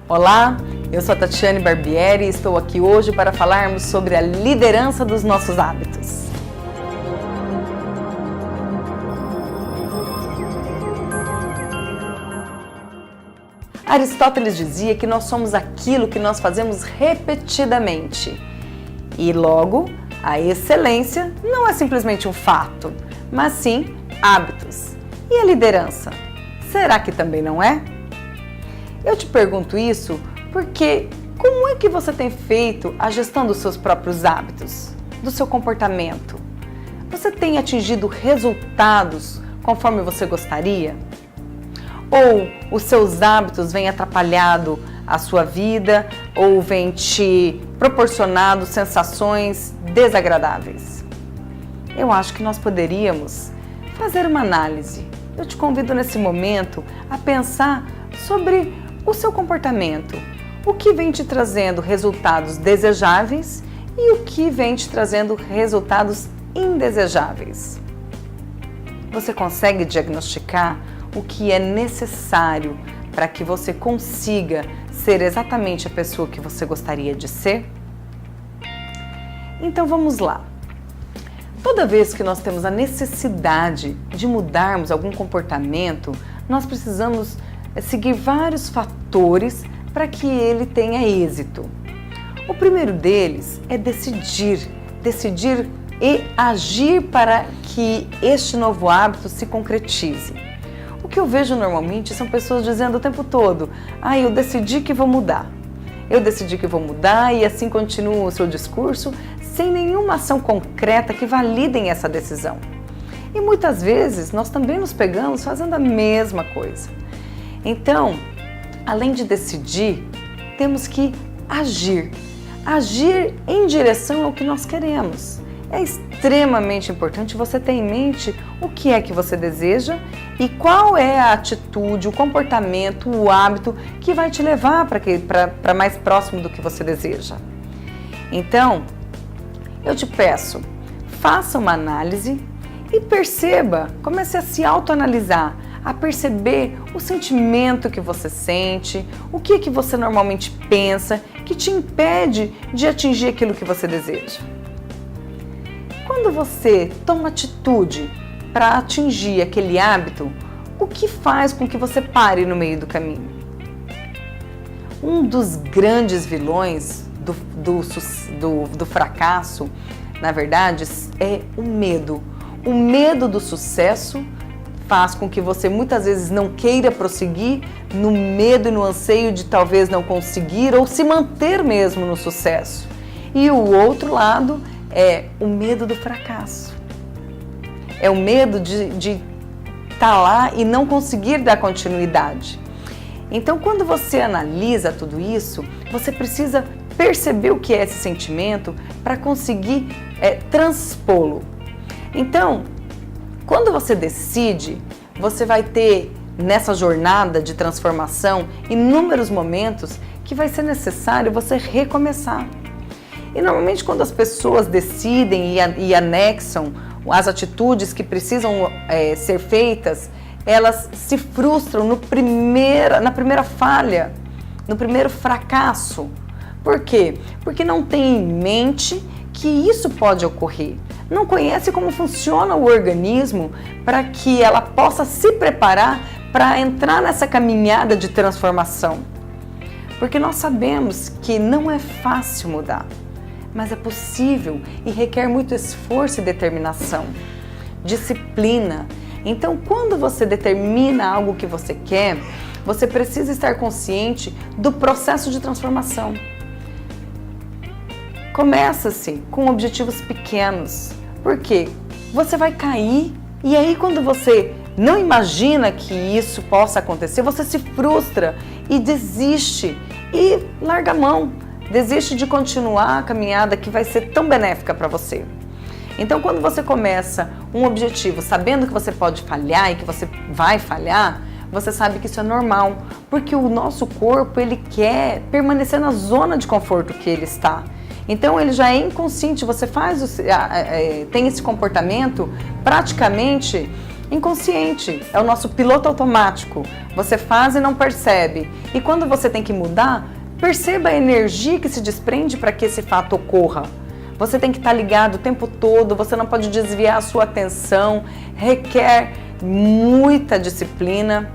Olá, eu sou a Tatiane Barbieri e estou aqui hoje para falarmos sobre a liderança dos nossos hábitos. Aristóteles dizia que nós somos aquilo que nós fazemos repetidamente. E logo, a excelência não é simplesmente um fato, mas sim hábitos. E a liderança? Será que também não é? Eu te pergunto isso porque como é que você tem feito a gestão dos seus próprios hábitos, do seu comportamento? Você tem atingido resultados conforme você gostaria? Ou os seus hábitos vêm atrapalhado a sua vida ou vêm te proporcionando sensações desagradáveis? Eu acho que nós poderíamos fazer uma análise. Eu te convido nesse momento a pensar sobre o seu comportamento, o que vem te trazendo resultados desejáveis e o que vem te trazendo resultados indesejáveis. Você consegue diagnosticar o que é necessário para que você consiga ser exatamente a pessoa que você gostaria de ser? Então vamos lá. Toda vez que nós temos a necessidade de mudarmos algum comportamento, nós precisamos seguir vários fatores para que ele tenha êxito. O primeiro deles é decidir e agir para que este novo hábito se concretize. O que eu vejo normalmente são pessoas dizendo o tempo todo: eu decidi que vou mudar. Eu decidi que vou mudar e assim continua o seu discurso sem nenhuma ação concreta que validem essa decisão. E muitas vezes nós também nos pegamos fazendo a mesma coisa. Então, além de decidir, temos que agir. Agir em direção ao que nós queremos. É extremamente importante você ter em mente o que é que você deseja e qual é a atitude, o comportamento, o hábito que vai te levar para mais próximo do que você deseja. Então, eu te peço, faça uma análise e perceba, comece a se autoanalisar, a perceber o sentimento que você sente, o que você normalmente pensa, que te impede de atingir aquilo que você deseja. Quando você toma atitude para atingir aquele hábito, o que faz com que você pare no meio do caminho? Um dos grandes vilões do fracasso, na verdade, é o medo. O medo do sucesso faz com que você muitas vezes não queira prosseguir no medo e no anseio de talvez não conseguir ou se manter mesmo no sucesso. E o outro lado é o medo do fracasso. É o medo de estar lá e não conseguir dar continuidade. Então, quando você analisa tudo isso, você precisa perceber o que é esse sentimento para conseguir transpô-lo. Então, quando você decide, você vai ter nessa jornada de transformação inúmeros momentos que vai ser necessário você recomeçar. E normalmente quando as pessoas decidem e anexam as atitudes que precisam ser feitas, elas se frustram na primeira falha, no primeiro fracasso. Por quê? Porque não tem em mente que isso pode ocorrer. Não conhece como funciona o organismo para que ela possa se preparar para entrar nessa caminhada de transformação. Porque nós sabemos que não é fácil mudar, mas é possível e requer muito esforço e determinação, disciplina. Então, quando você determina algo que você quer, você precisa estar consciente do processo de transformação. Começa-se com objetivos pequenos, porque você vai cair e aí quando você não imagina que isso possa acontecer, você se frustra e desiste e larga a mão, desiste de continuar a caminhada que vai ser tão benéfica para você. Então, quando você começa um objetivo sabendo que você pode falhar e que você vai falhar, você sabe que isso é normal, porque o nosso corpo ele quer permanecer na zona de conforto que ele está. Então ele já é inconsciente, você tem esse comportamento praticamente inconsciente, é o nosso piloto automático. Você faz e não percebe. E quando você tem que mudar, perceba a energia que se desprende para que esse fato ocorra. Você tem que estar ligado o tempo todo, você não pode desviar a sua atenção, requer muita disciplina.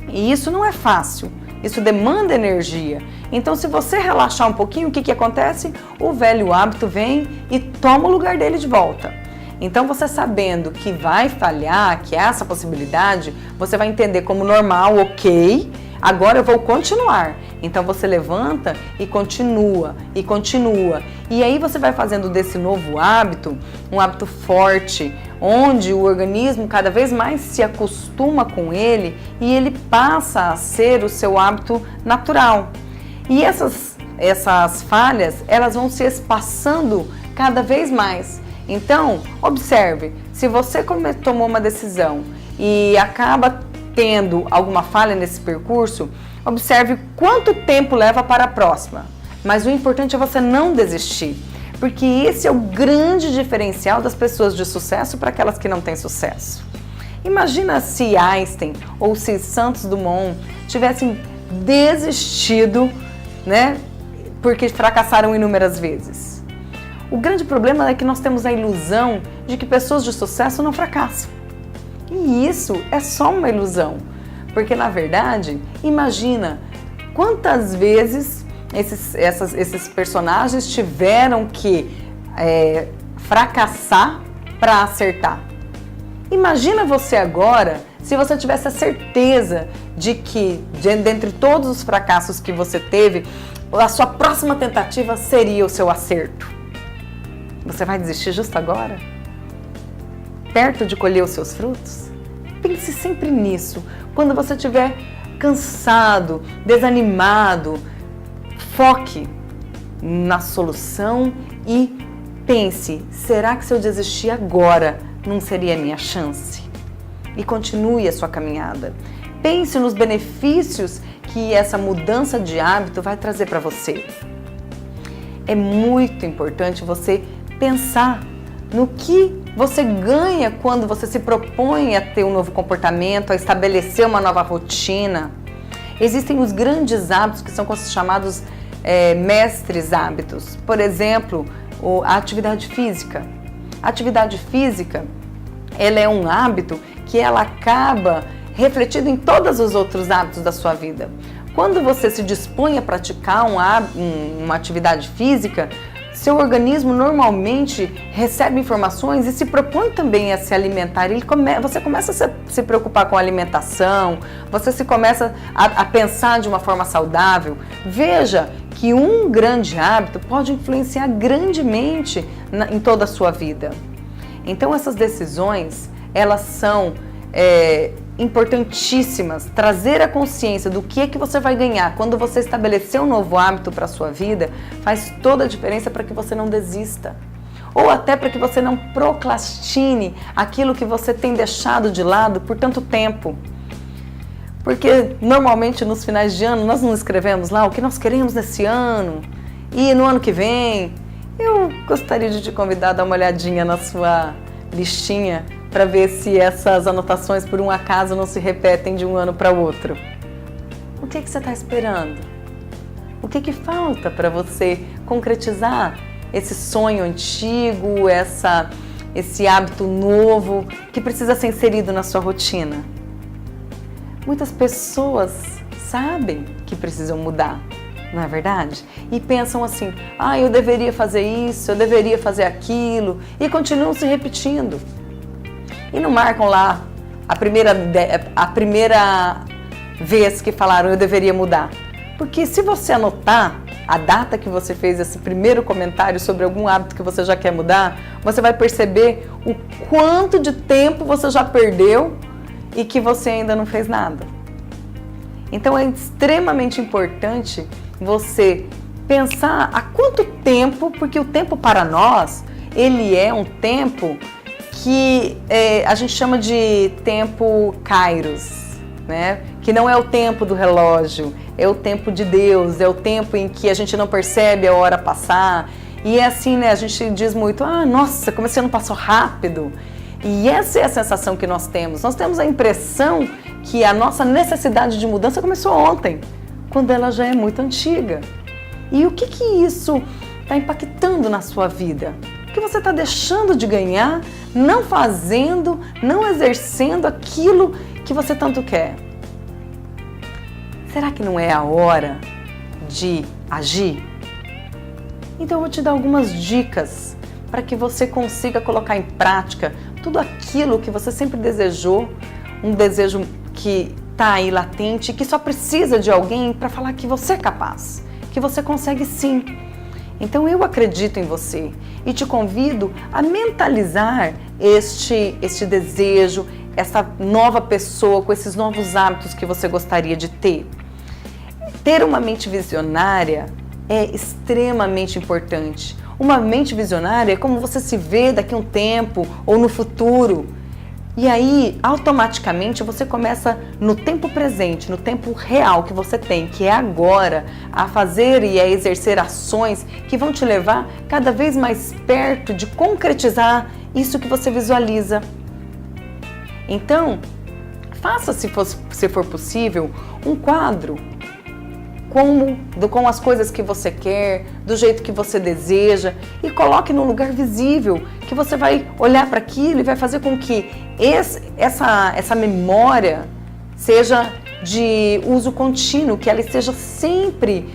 E isso não é fácil, isso demanda energia. Então, se você relaxar um pouquinho, o que acontece? O velho hábito vem e toma o lugar dele de volta. Então, você sabendo que vai falhar, que há essa possibilidade, você vai entender como normal, ok, agora eu vou continuar. Então, você levanta e continua, e continua. E aí você vai fazendo desse novo hábito, um hábito forte, onde o organismo cada vez mais se acostuma com ele e ele passa a ser o seu hábito natural. E essas falhas, elas vão se espaçando cada vez mais. Então, observe, se você tomou uma decisão e acaba tendo alguma falha nesse percurso, observe quanto tempo leva para a próxima. Mas o importante é você não desistir, porque esse é o grande diferencial das pessoas de sucesso para aquelas que não têm sucesso. Imagina se Einstein ou se Santos Dumont tivessem desistido, né, porque fracassaram inúmeras vezes. O grande problema é que nós temos a ilusão de que pessoas de sucesso não fracassam. E isso é só uma ilusão, porque na verdade, imagina quantas vezes esses personagens tiveram que fracassar para acertar. Imagina você agora, se você tivesse a certeza de que, dentre todos os fracassos que você teve, a sua próxima tentativa seria o seu acerto. Você vai desistir justo agora? Perto de colher os seus frutos? Pense sempre nisso. Quando você estiver cansado, desanimado, foque na solução e pense, será que se eu desistir agora não seria a minha chance? E continue a sua caminhada. Pense nos benefícios que essa mudança de hábito vai trazer para você. É muito importante você pensar no que você ganha quando você se propõe a ter um novo comportamento, a estabelecer uma nova rotina. Existem os grandes hábitos que são chamados mestres hábitos. Por exemplo, a atividade física. A atividade física, ela é um hábito que ela acaba refletindo em todos os outros hábitos da sua vida. Quando você se dispõe a praticar uma atividade física, seu organismo normalmente recebe informações e se propõe também a se alimentar. Você começa a se preocupar com a alimentação, você se começa a pensar de uma forma saudável. Veja que um grande hábito pode influenciar grandemente em toda a sua vida. Então essas decisões, elas são importantíssimas. Trazer a consciência do que é que você vai ganhar quando você estabelecer um novo hábito para a sua vida faz toda a diferença para que você não desista. Ou até para que você não procrastine aquilo que você tem deixado de lado por tanto tempo. Porque normalmente nos finais de ano nós não escrevemos lá o que nós queremos nesse ano e no ano que vem. Eu gostaria de te convidar a dar uma olhadinha na sua listinha para ver se essas anotações por um acaso não se repetem de um ano para o outro. O que você está esperando? O que falta para você concretizar esse sonho antigo, esse hábito novo que precisa ser inserido na sua rotina? Muitas pessoas sabem que precisam mudar, não é verdade? E pensam assim, eu deveria fazer isso, eu deveria fazer aquilo, e continuam se repetindo. E não marcam lá a primeira vez que falaram eu deveria mudar. Porque se você anotar a data que você fez esse primeiro comentário sobre algum hábito que você já quer mudar, você vai perceber o quanto de tempo você já perdeu e que você ainda não fez nada. Então é extremamente importante você pensar há quanto tempo, porque o tempo para nós, ele é um tempo que a gente chama de tempo kairos, né? Que não é o tempo do relógio, é o tempo de Deus, é o tempo em que a gente não percebe a hora passar. E é assim, né? A gente diz muito, nossa, como esse ano passou rápido. E essa é a sensação que nós temos. Nós temos a impressão que a nossa necessidade de mudança começou ontem, quando ela já é muito antiga. E o que isso está impactando na sua vida? O que você está deixando de ganhar, não fazendo, não exercendo aquilo que você tanto quer? Será que não é a hora de agir? Então eu vou te dar algumas dicas para que você consiga colocar em prática tudo aquilo que você sempre desejou, um desejo que está aí latente, que só precisa de alguém para falar que você é capaz, que você consegue sim. Então eu acredito em você e te convido a mentalizar este desejo, essa nova pessoa com esses novos hábitos que você gostaria de ter. Ter uma mente visionária é extremamente importante. Uma mente visionária é como você se vê daqui a um tempo ou no futuro. E aí, automaticamente, você começa no tempo presente, no tempo real que você tem, que é agora, a fazer e a exercer ações que vão te levar cada vez mais perto de concretizar isso que você visualiza. Então, faça, se for possível, um quadro com as coisas que você quer, do jeito que você deseja, e coloque num lugar visível, que você vai olhar para aquilo e vai fazer com que essa memória seja de uso contínuo, que ela esteja sempre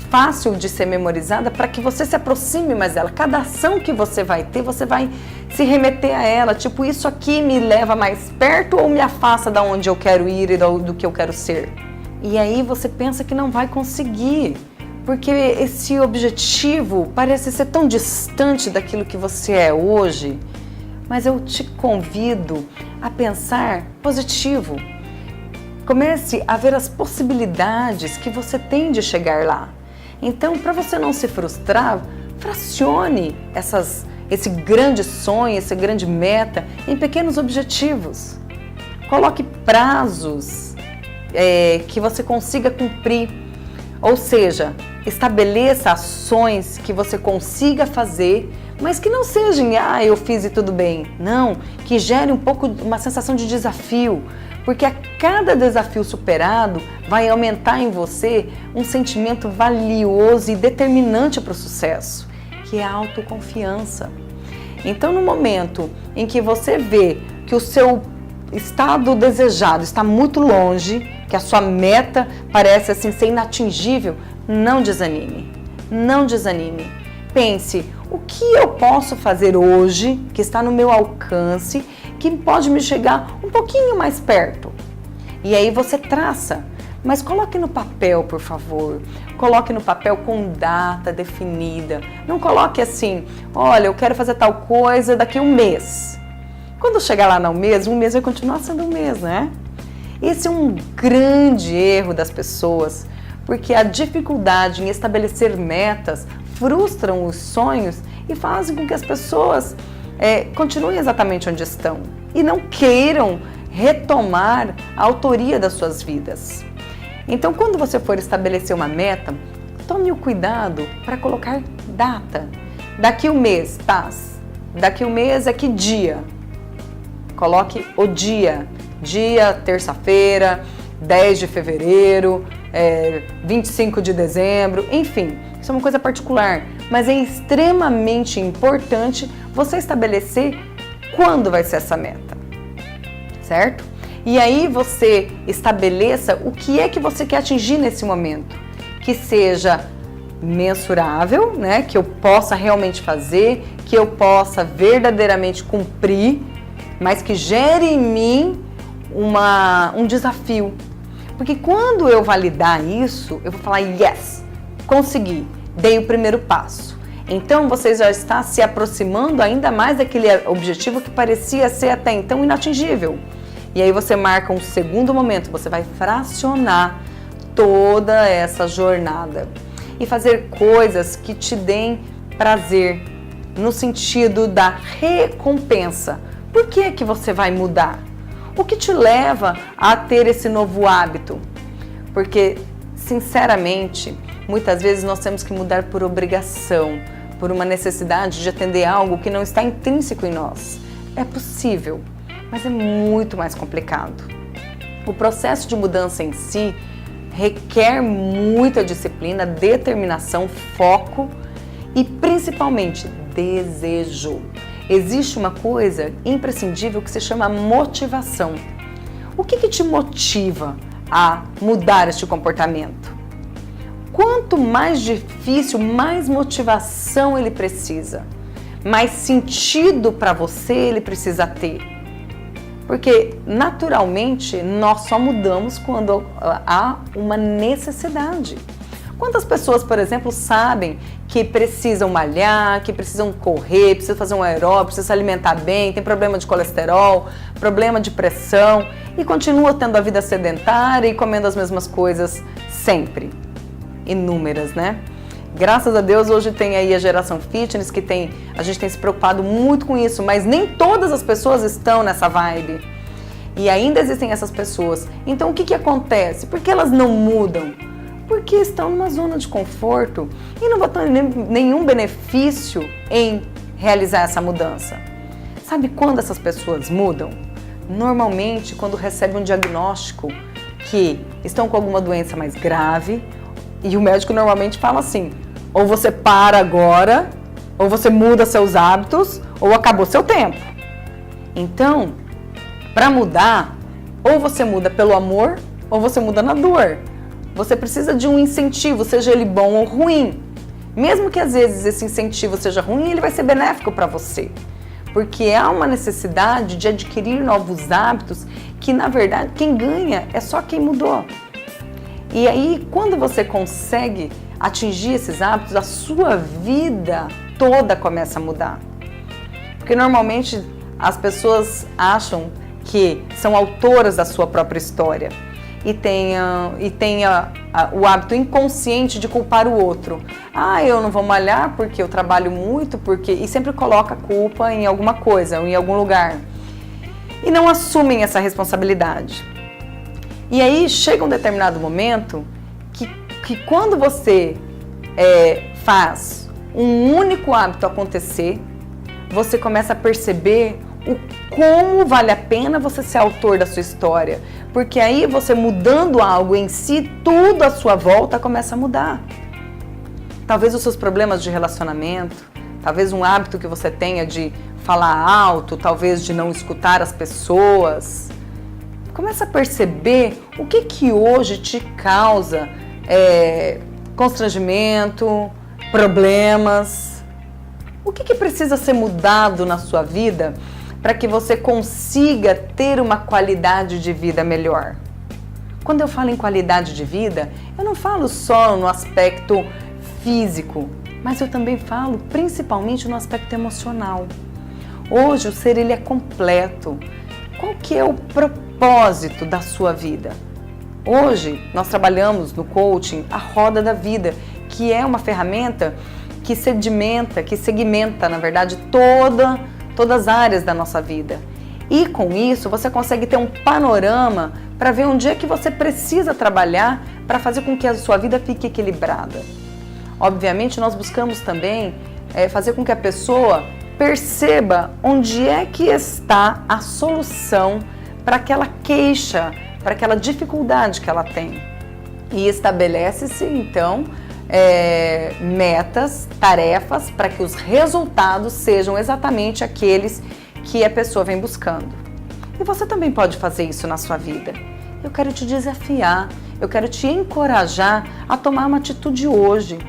fácil de ser memorizada, para que você se aproxime mais dela. Cada ação que você vai ter, você vai se remeter a ela, tipo, isso aqui me leva mais perto ou me afasta da onde eu quero ir e do que eu quero ser? E aí você pensa que não vai conseguir, porque esse objetivo parece ser tão distante daquilo que você é hoje. Mas eu te convido a pensar positivo. Comece a ver as possibilidades que você tem de chegar lá. Então, para você não se frustrar, fracione esse grande sonho, essa grande meta em pequenos objetivos. Coloque prazos que você consiga cumprir, ou seja, estabeleça ações que você consiga fazer, mas que não sejam, eu fiz e tudo bem. Não, que gere um pouco uma sensação de desafio, porque a cada desafio superado vai aumentar em você um sentimento valioso e determinante para o sucesso, que é a autoconfiança. Então, no momento em que você vê que o seu estado desejado está muito longe, que a sua meta parece assim ser inatingível, não desanime. Não desanime. Pense, o que eu posso fazer hoje, que está no meu alcance, que pode me chegar um pouquinho mais perto? E aí você traça, mas coloque no papel, por favor. Coloque no papel com data definida. Não coloque assim, olha, eu quero fazer tal coisa daqui a um mês. Quando chegar lá no mês, um mês vai continuar sendo um mês, né? Esse é um grande erro das pessoas, porque a dificuldade em estabelecer metas frustram os sonhos e fazem com que as pessoas continuem exatamente onde estão e não queiram retomar a autoria das suas vidas. Então, quando você for estabelecer uma meta, tome o cuidado para colocar data. Daqui um mês, tá? Daqui um mês é que dia? Coloque o dia. Dia, terça-feira, 10 de fevereiro, 25 de dezembro, enfim, isso é uma coisa particular, mas é extremamente importante você estabelecer quando vai ser essa meta, certo? E aí você estabeleça o que é que você quer atingir nesse momento, que seja mensurável, né? Que eu possa realmente fazer, que eu possa verdadeiramente cumprir, mas que gere em mim um desafio. Porque quando eu validar isso, eu vou falar, yes, consegui, dei o primeiro passo. Então você já está se aproximando ainda mais daquele objetivo que parecia ser até então inatingível. E aí você marca um segundo momento, você vai fracionar toda essa jornada e fazer coisas que te deem prazer, no sentido da recompensa. Por que que você vai mudar? O que te leva a ter esse novo hábito? Porque, sinceramente, muitas vezes nós temos que mudar por obrigação, por uma necessidade de atender algo que não está intrínseco em nós. É possível, mas é muito mais complicado. O processo de mudança em si requer muita disciplina, determinação, foco e principalmente desejo. Existe uma coisa imprescindível que se chama motivação. O que te motiva a mudar este comportamento? Quanto mais difícil, mais motivação ele precisa, mais sentido para você ele precisa ter. Porque, naturalmente, nós só mudamos quando há uma necessidade. Quantas pessoas, por exemplo, sabem que precisam malhar, que precisam correr, precisam fazer um aeróbico, precisam se alimentar bem, tem problema de colesterol, problema de pressão e continua tendo a vida sedentária e comendo as mesmas coisas sempre? Inúmeras, né? Graças a Deus hoje tem aí a geração fitness que a gente tem se preocupado muito com isso, mas nem todas as pessoas estão nessa vibe. E ainda existem essas pessoas. Então o que acontece? Por que elas não mudam? Porque estão numa zona de conforto e não vão ter nenhum benefício em realizar essa mudança. Sabe quando essas pessoas mudam? Normalmente quando recebem um diagnóstico que estão com alguma doença mais grave e o médico normalmente fala assim: ou você para agora, ou você muda seus hábitos, ou acabou seu tempo. Então, para mudar, ou você muda pelo amor, ou você muda na dor. Você precisa de um incentivo, seja ele bom ou ruim. Mesmo que às vezes esse incentivo seja ruim, ele vai ser benéfico para você. Porque há uma necessidade de adquirir novos hábitos que, na verdade, quem ganha é só quem mudou. E aí, quando você consegue atingir esses hábitos, a sua vida toda começa a mudar. Porque normalmente as pessoas acham que são autoras da sua própria história e tem o hábito inconsciente de culpar o outro. Ah, eu não vou malhar porque eu trabalho muito, e sempre coloca a culpa em alguma coisa ou em algum lugar. E não assumem essa responsabilidade. E aí chega um determinado momento que quando você faz um único hábito acontecer, você começa a perceber o como vale a pena você ser autor da sua história. Porque aí você mudando algo em si, tudo à sua volta começa a mudar. Talvez os seus problemas de relacionamento, talvez um hábito que você tenha de falar alto, talvez de não escutar as pessoas. Começa a perceber o que hoje te causa constrangimento, problemas. O que precisa ser mudado na sua vida para que você consiga ter uma qualidade de vida melhor? Quando eu falo em qualidade de vida, eu não falo só no aspecto físico, mas eu também falo principalmente no aspecto emocional. Hoje o ser ele é completo. Qual que é o propósito da sua vida? Hoje nós trabalhamos no coaching a roda da vida, que é uma ferramenta que segmenta, na verdade, todas as áreas da nossa vida. E com isso você consegue ter um panorama para ver onde é que você precisa trabalhar para fazer com que a sua vida fique equilibrada. Obviamente nós buscamos também fazer com que a pessoa perceba onde é que está a solução para aquela queixa, para aquela dificuldade que ela tem. E estabelece-se então metas, tarefas para que os resultados sejam exatamente aqueles que a pessoa vem buscando. E você também pode fazer isso na sua vida. Eu quero te desafiar, eu quero te encorajar a tomar uma atitude hoje.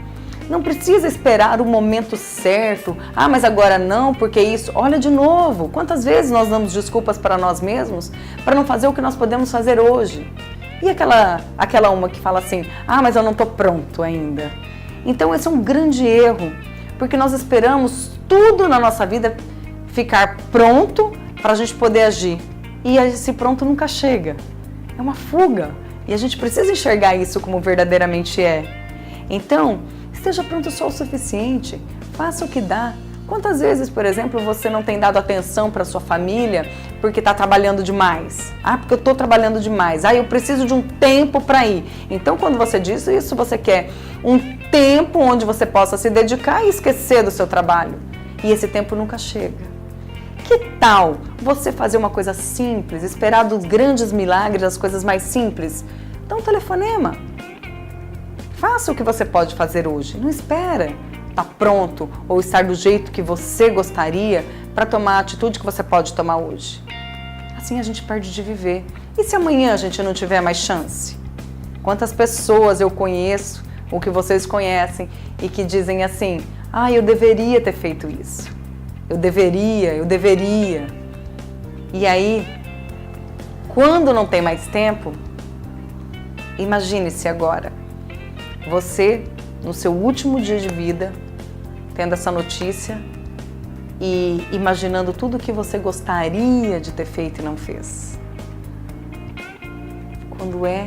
Não precisa esperar o momento certo. Ah, mas agora não, porque isso... Olha de novo, quantas vezes nós damos desculpas para nós mesmos para não fazer o que nós podemos fazer hoje? E aquela uma que fala assim: ah, mas eu não estou pronto ainda. Então esse é um grande erro, porque nós esperamos tudo na nossa vida ficar pronto para a gente poder agir. E esse pronto nunca chega. É uma fuga. E a gente precisa enxergar isso como verdadeiramente é. Então, esteja pronto só o suficiente. Faça o que dá. Quantas vezes, por exemplo, você não tem dado atenção para sua família porque está trabalhando demais? Ah, porque eu estou trabalhando demais. Ah, eu preciso de um tempo para ir. Então, quando você diz isso, você quer um tempo onde você possa se dedicar e esquecer do seu trabalho. E esse tempo nunca chega. Que tal você fazer uma coisa simples, esperar dos grandes milagres, das coisas mais simples? Dá um telefonema. Faça o que você pode fazer hoje. Não espera estar pronto ou estar do jeito que você gostaria para tomar a atitude que você pode tomar hoje. Assim a gente perde de viver. E se amanhã a gente não tiver mais chance? Quantas pessoas eu conheço, ou que vocês conhecem, e que dizem assim, eu deveria ter feito isso. Eu deveria. E aí, quando não tem mais tempo, imagine-se agora, você, no seu último dia de vida, tendo essa notícia e imaginando tudo o que você gostaria de ter feito e não fez. Quando é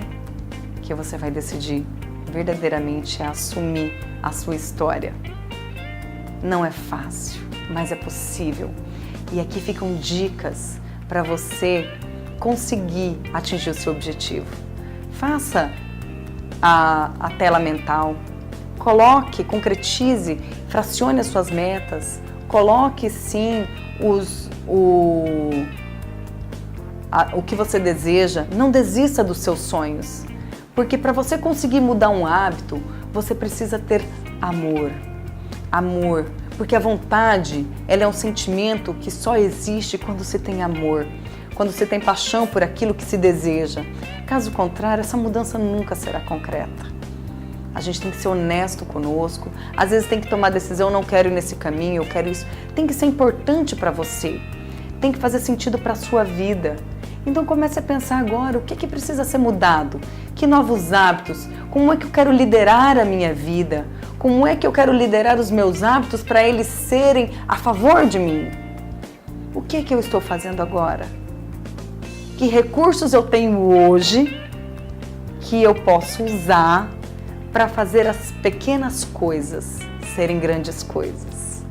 que você vai decidir verdadeiramente assumir a sua história? Não é fácil, mas é possível. E aqui ficam dicas para você conseguir atingir o seu objetivo. Faça a tela mental, coloque, concretize, fracione as suas metas, coloque sim o que você deseja, não desista dos seus sonhos, porque para você conseguir mudar um hábito, você precisa ter amor. Amor, porque a vontade, ela é um sentimento que só existe quando você tem amor, quando você tem paixão por aquilo que se deseja. Caso contrário, essa mudança nunca será concreta. A gente tem que ser honesto conosco, às vezes tem que tomar decisão, não quero ir nesse caminho, eu quero isso. Tem que ser importante para você, tem que fazer sentido para a sua vida. Então comece a pensar agora, o que precisa ser mudado? Que novos hábitos? Como é que eu quero liderar a minha vida? Como é que eu quero liderar os meus hábitos para eles serem a favor de mim? O que eu estou fazendo agora? Que recursos eu tenho hoje que eu posso usar para fazer as pequenas coisas serem grandes coisas?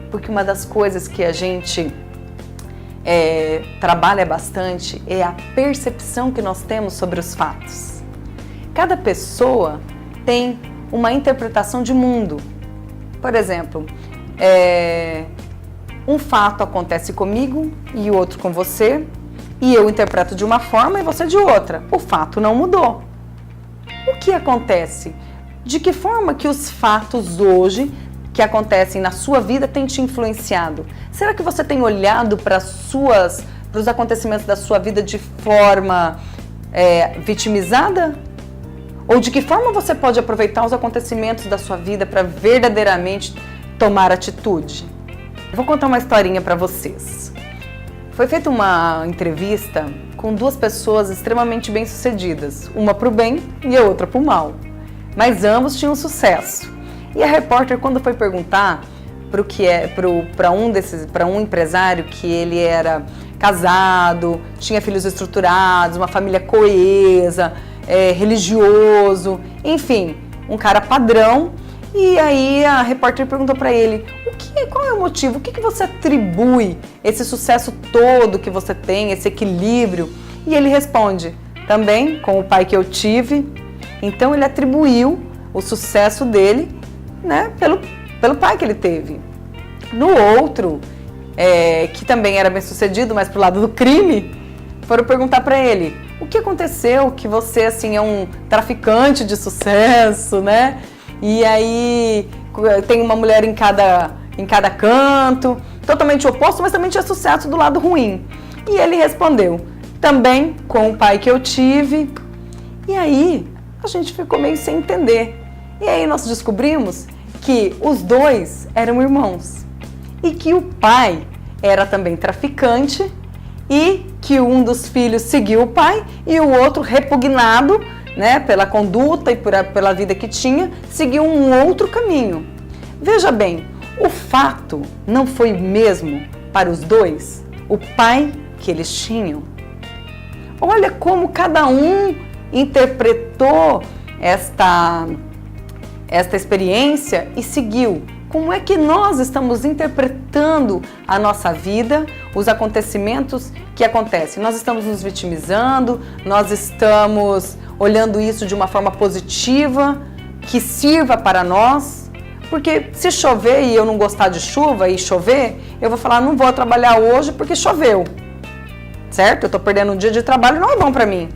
Porque uma das coisas que a gente trabalha bastante é a percepção que nós temos sobre os fatos. Cada pessoa tem uma interpretação de mundo. Por exemplo, um fato acontece comigo e o outro com você, e eu interpreto de uma forma e você de outra. O fato não mudou. O que acontece? De que forma que os fatos hoje que acontecem na sua vida têm te influenciado? Será que você tem olhado para os acontecimentos da sua vida de forma vitimizada? Ou de que forma você pode aproveitar os acontecimentos da sua vida para verdadeiramente tomar atitude? Eu vou contar uma historinha para vocês. Foi feita uma entrevista com duas pessoas extremamente bem-sucedidas, uma para o bem e a outra para o mal, mas ambos tinham sucesso. E a repórter, quando foi perguntar para um empresário que ele era casado, tinha filhos estruturados, uma família coesa, religioso, enfim, um cara padrão. E aí a repórter perguntou para ele, qual é o motivo? O que você atribui esse sucesso todo que você tem, esse equilíbrio? E ele responde, também com o pai que eu tive. Então ele atribuiu o sucesso dele, né, pelo pai que ele teve. No outro, que também era bem sucedido, mas pro lado do crime, foram perguntar para ele, o que aconteceu que você assim é um traficante de sucesso, né? E aí tem uma mulher em cada canto, totalmente oposto, mas também tinha sucesso do lado ruim. E ele respondeu, também com o pai que eu tive. E aí a gente ficou meio sem entender. E aí nós descobrimos que os dois eram irmãos e que o pai era também traficante e que um dos filhos seguiu o pai e o outro, repugnado, né, pela conduta e pela vida que tinha, seguiu um outro caminho. Veja bem, o fato não foi mesmo para os dois o pai que eles tinham. Olha como cada um interpretou esta experiência e seguiu. Como é que nós estamos interpretando a nossa vida, os acontecimentos que acontecem? Nós estamos nos vitimizando, nós estamos olhando isso de uma forma positiva, que sirva para nós, Porque se chover e eu não gostar de chuva e chover, eu vou falar, não vou trabalhar hoje porque choveu. Certo? Eu estou perdendo um dia de trabalho, não é bom para mim.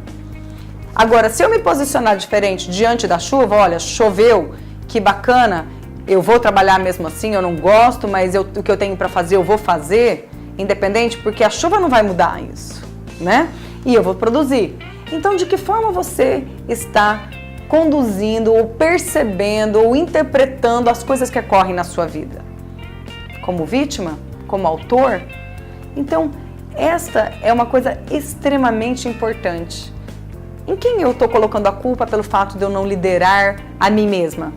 Agora, se eu me posicionar diferente diante da chuva, olha, choveu, que bacana, eu vou trabalhar mesmo assim, eu não gosto, mas o que eu tenho para fazer, eu vou fazer, independente, porque a chuva não vai mudar isso, né? E eu vou produzir. Então, de que forma você está conduzindo, ou percebendo, ou interpretando as coisas que ocorrem na sua vida? Como vítima? Como autor? Então, esta é uma coisa extremamente importante. Em quem eu estou colocando a culpa pelo fato de eu não liderar a mim mesma?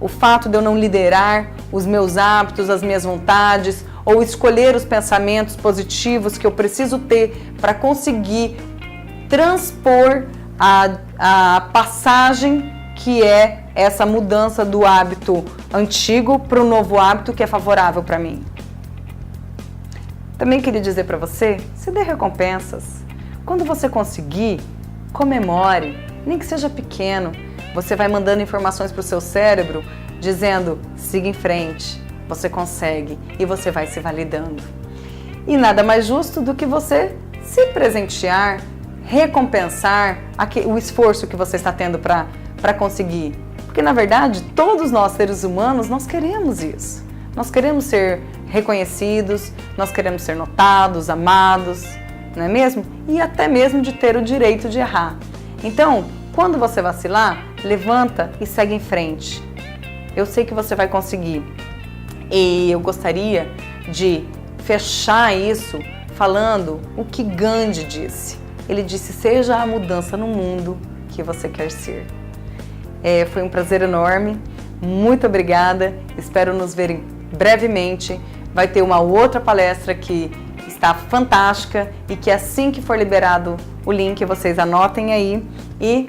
O fato de eu não liderar os meus hábitos, as minhas vontades, ou escolher os pensamentos positivos que eu preciso ter para conseguir transpor a passagem que é essa mudança do hábito antigo para o novo hábito que é favorável para mim. Também queria dizer para você, se dê recompensas. Quando você conseguir, comemore, nem que seja pequeno. Você vai mandando informações para o seu cérebro, dizendo, siga em frente, você consegue, e você vai se validando. E nada mais justo do que você se presentear, recompensar o esforço que você está tendo para conseguir. Porque, na verdade, todos nós, seres humanos, nós queremos isso. Nós queremos ser reconhecidos, nós queremos ser notados, amados, não é mesmo? E até mesmo de ter o direito de errar. Então, quando você vacilar, levanta e segue em frente. Eu sei que você vai conseguir. E eu gostaria de fechar isso falando o que Gandhi disse. Ele disse, seja a mudança no mundo que você quer ser. Foi um prazer enorme. Muito obrigada. Espero nos ver brevemente. Vai ter uma outra palestra que está fantástica e que assim que for liberado o link, vocês anotem aí e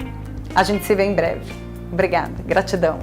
a gente se vê em breve. Obrigada. Gratidão.